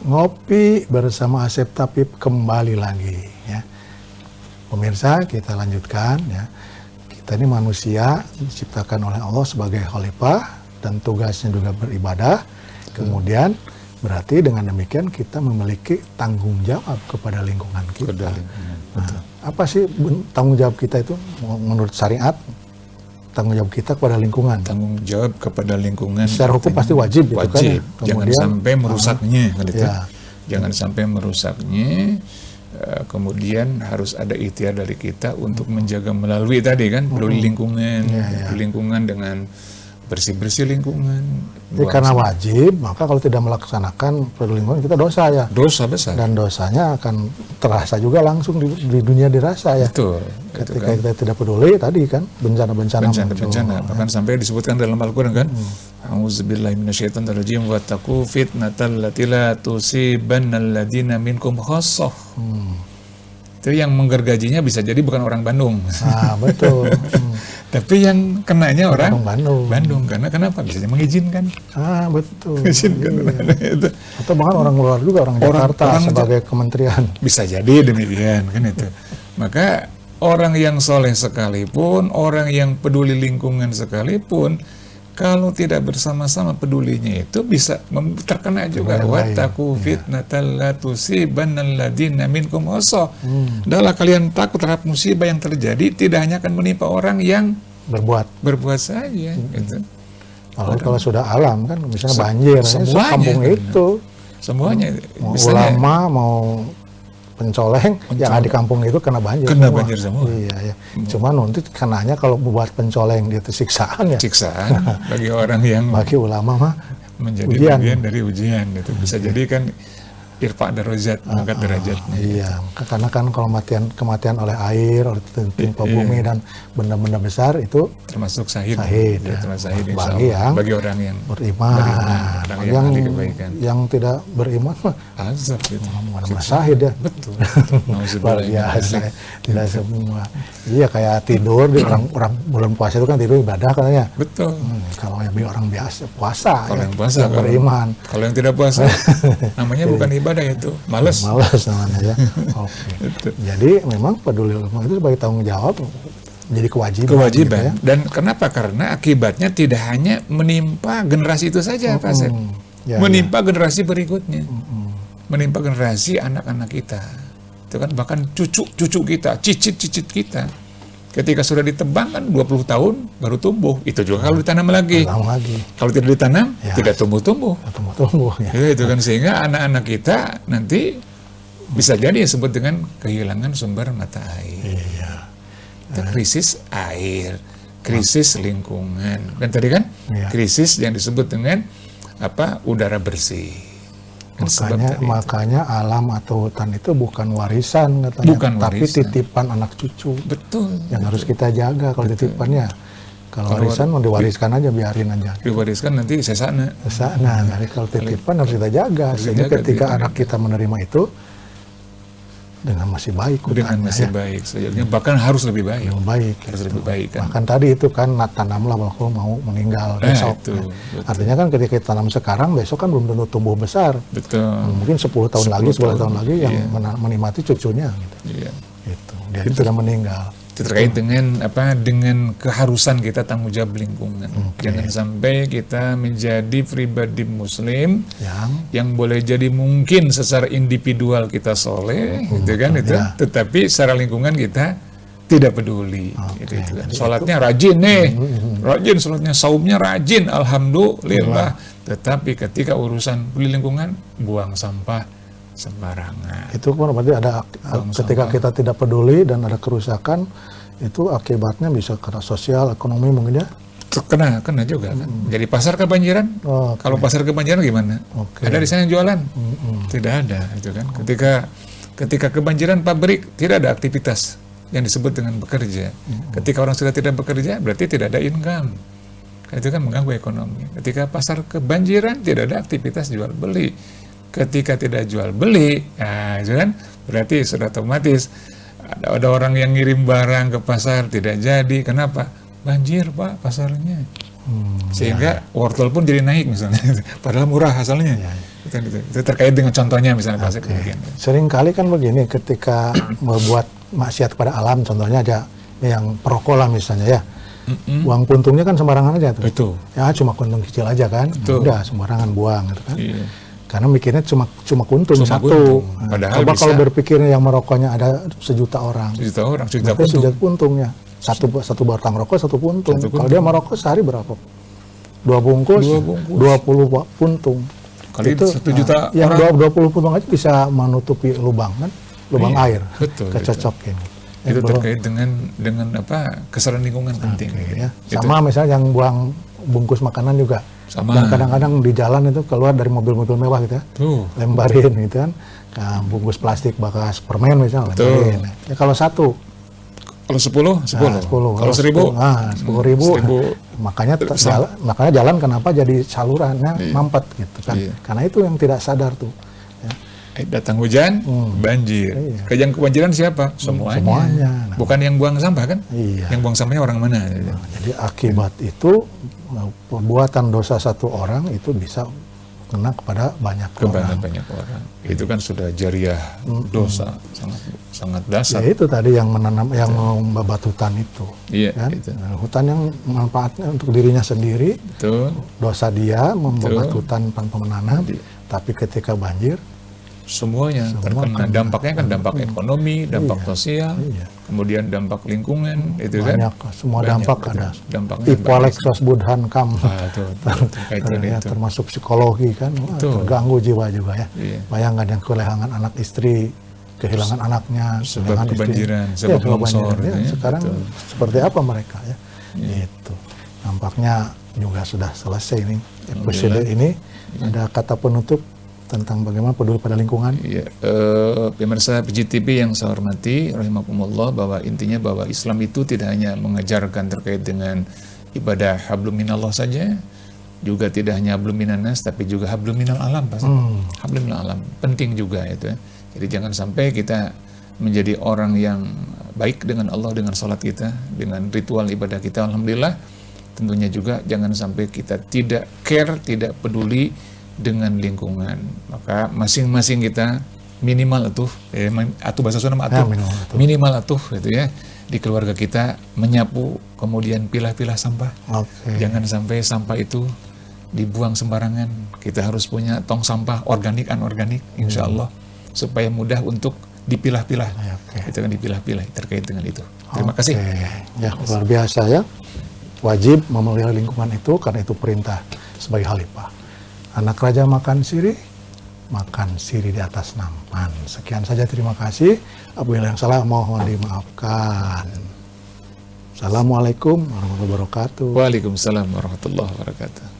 Ngopi bersama Asep Tapib kembali lagi ya. Pemirsa, kita lanjutkan ya. Kita ini manusia diciptakan oleh Allah sebagai khalifah dan tugasnya juga beribadah. Kemudian berarti dengan demikian kita memiliki tanggung jawab kepada lingkungan kita. Nah, apa sih tanggung jawab kita itu menurut syariat? Tanggung jawab kita kepada lingkungan. Tanggung jawab kepada lingkungan. Secara hukum pasti wajib, gitu wajib. Kan? Jangan sampai merusaknya, gitu. Ya. Jangan sampai merusaknya. Kemudian harus ada ikhtiar dari kita untuk menjaga melalui tadi kan, peduli lingkungan, peduli lingkungan dengan bersih-bersih lingkungan. Jadi karena wajib, maka kalau tidak melaksanakan peduli lingkungan kita dosa ya. Dosa besar. Dan dosanya akan terasa juga langsung di dunia dirasa ya. Betul. Ketika kita tidak peduli tadi kan bencana-bencana bencana. Bahkan sampai disebutkan dalam Al-Qur'an kan, A'udzubillahi minasyaitonirrajim wattaqu fitnatal lati la tusibannal ladzina minkum khassah. Itu yang menggergajinya bisa jadi bukan orang Bandung. Nah, betul. Tapi yang kenanya orang Bandung. Karena kenapa? Bisa mengizinkan. Ah, betul. Mengizinkan. Itu. Atau bahkan orang luar juga, orang Jakarta sebagai kementerian. Bisa jadi demikian kan itu. Maka orang yang soleh sekalipun, orang yang peduli lingkungan sekalipun, kalau tidak bersama-sama pedulinya itu bisa terkena juga. Wattaqu fitnatal la tusibannal ladzina minkum khassah. Adalah kalian takut terhadap musibah yang terjadi tidak hanya akan menimpa orang yang berbuat saja gitu. Kalau sudah alam kan misalnya banjir, kampung itu semuanya mau ulama mau pencoleng yang ada di kampung itu kena banjir. Kena banjir semua. Iya ya. Cuma nanti kenanya kalau buat pencoleng itu siksaan ya. Siksaan bagi orang yang bagi ulama mah menjadi bagian dari ujian gitu. Bisa jadi kan irfa darajat, mengangkat derajatnya. Iya, karena kan kalau kematian oleh air, oleh timpa bumi dan benda-benda besar itu termasuk syahid. Ya. Termasuk syahid bagi orang yang beriman. Yang tidak beriman mah azab gitu. Bukan syahid ya. Betul. Luar biasa. Tidak semua. Iya kayak tidur di orang bulan puasa itu kan tidur ibadah katanya. Betul. Kalau yang orang biasa puasa. Kalau yang puasa beriman. Kalau yang tidak puasa namanya bukan ibadah itu, malas namanya ya. Oke. Jadi memang peduli lingkungan itu sebagai tanggung jawab, menjadi kewajiban. Gitu ya. Dan kenapa? Karena akibatnya tidak hanya menimpa generasi itu saja, Pak Asep. Menimpa generasi berikutnya, menimpa generasi anak-anak kita. Itu kan bahkan cucu kita, cicit-cicit kita. Ketika sudah ditebang kan 20 tahun baru tumbuh. Itu juga kalau ditanam lagi. Kalau tidak ditanam, tidak tumbuh-tumbuh. Ya. Itu kan sehingga anak-anak kita nanti bisa jadi disebut dengan kehilangan sumber mata air. Iya. Itu krisis air, krisis lingkungan. Dan tadi kan krisis yang disebut dengan udara bersih. Makanya alam atau hutan itu bukan warisan katanya, tapi titipan anak cucu. Betul. Yang harus kita jaga kalau titipannya. Kalau warisan mau diwariskan aja, biarin aja. Diwariskan nanti sesana. Jadi kalau titipan harus kita jaga. Sehingga ketika anak kita menerima itu dengan masih baik. Baik. Sejujurnya bahkan harus lebih baik. Harus lebih baik kan. Bahkan tadi itu kan tanamlah kalau mau meninggal besok. Betul. Artinya kan ketika kita tanam sekarang, besok kan belum tentu tumbuh besar. Betul. Mungkin 10 tahun lagi, 11 tahun lagi yang menikmati cucunya. Gitu. Iya. Gitu. Dia itu sudah meninggal. Itu terkait dengan dengan keharusan kita tanggung jawab lingkungan. Jangan sampai kita menjadi pribadi muslim yang boleh jadi mungkin secara individual kita soleh, gitu kan itu, tetapi secara lingkungan kita tidak peduli. Gitu kan. Sholatnya rajin nih, rajin sholatnya, saumnya rajin, alhamdulillah. Tetapi ketika urusan peduli lingkungan, buang sampah sembarangan. Itu kan berarti ada ketika kita tidak peduli dan ada kerusakan, itu akibatnya bisa kena sosial, ekonomi mungkin ya? Kena juga kan. Jadi pasar kebanjiran. Kalau pasar kebanjiran gimana? Ada di sana yang jualan? Tidak ada, itu kan. Ketika kebanjiran pabrik, tidak ada aktivitas yang disebut dengan bekerja. Ketika orang sudah tidak bekerja, berarti tidak ada income. Itu kan mengganggu ekonomi. Ketika pasar kebanjiran, tidak ada aktivitas jual beli. Ketika tidak jual beli, itu kan berarti sudah otomatis ada orang yang ngirim barang ke pasar tidak jadi. Kenapa? banjir Pak pasarnya. Sehingga wortel pun jadi naik misalnya, padahal murah asalnya. Itu terkait dengan contohnya misalnya Pak. Sering kali kan begini, ketika membuat maksiat pada alam, contohnya aja yang perokok lah misalnya ya, uang puntungnya kan sembarangan aja tuh. Betul. Ya cuma kuntung kecil aja kan, udah sembarangan buang gitu kan. Iya. Karena mikirnya cuma kuntung Cuma satu. kuntung. Padahal Coba bisa, kalau berpikirnya yang merokoknya ada 1 juta orang. 1 juta orang, 1 juta Berarti puntung. 1 juta puntungnya. Satu batang rokok 1 puntung. Kalau dia merokok sehari berapa? 2 bungkus, 20 puntung. Kali itu 1 juta yang orang. 20 puntung aja bisa menutupi lubang kan, lubang air. Betul. Kecocokin. Itu terkait dengan apa? Keselamatan lingkungan penting. Ya. Sama misalnya yang buang bungkus makanan juga. Sama. Dan kadang-kadang di jalan itu keluar dari mobil-mobil mewah gitu ya. Lembarin gitu kan. Nah, bungkus plastik bekas permen misalnya lembarin. Ya kalau 1. Kalau 10. Kalau 1000. Nah, 10.000. Makanya jalan kenapa jadi salurannya mampet gitu kan. Karena itu yang tidak sadar tuh. Ya. Datang hujan, banjir. Yang kebanjiran siapa? Semuanya. Nah, bukan yang buang sampah kan? Iya. Yang buang sampahnya orang mana? Nah, jadi akibat itu perbuatan dosa 1 orang itu bisa kena kepada banyak orang. Itu kan sudah jariah dosa sangat dasar. Ya itu tadi yang menanam, yang membabat hutan itu. Iya. Kan? Itu. Nah, hutan yang manfaatnya untuk dirinya sendiri. Betul. Dosa dia membabat hutan tanpa menanam. Tapi ketika banjir, semuanya terkena. Dampaknya kan dampak ekonomi, dampak sosial, kemudian dampak lingkungan, itu banyak, kan semua dampak ada. Dampaknya Ipolexos budhan kam, termasuk psikologi kan, terganggu jiwa juga ya. Bayangkan yang kehilangan anak istri, kehilangan anaknya, sebab kebanjiran, sebab longsor. Sekarang seperti apa mereka ya? Itu nampaknya juga sudah selesai ini episode ini. Ada kata penutup tentang bagaimana peduli pada lingkungan. Iya, pemirsa PJTV yang saya hormati, rahimakumullah, bahwa intinya bahwa Islam itu tidak hanya mengajarkan terkait dengan ibadah hablum minallah saja, juga tidak hanya hablum minanas, tapi juga hablum minal alam, Pak. Hablum minal alam penting juga itu. Jadi jangan sampai kita menjadi orang yang baik dengan Allah, dengan salat kita, dengan ritual ibadah kita, alhamdulillah. Tentunya juga jangan sampai kita tidak care, tidak peduli dengan lingkungan. Maka masing-masing kita minimal atuh bahasa Sunda minimal atuh gitu ya, di keluarga kita menyapu, kemudian pilah-pilah sampah. Jangan sampai sampah itu dibuang sembarangan. Kita harus punya tong sampah organik, anorganik, insya Allah, supaya mudah untuk dipilah-pilah. Itu kan dipilah-pilah terkait dengan itu. Terima kasih. Ya, luar biasa ya. Wajib memelihara lingkungan itu karena itu perintah sebagai khalifah. Anak raja makan sirih di atas nampan. Sekian saja, terima kasih. Apabila yang salah mohon dimaafkan. Assalamualaikum warahmatullahi wabarakatuh. Waalaikumsalam warahmatullahi wabarakatuh.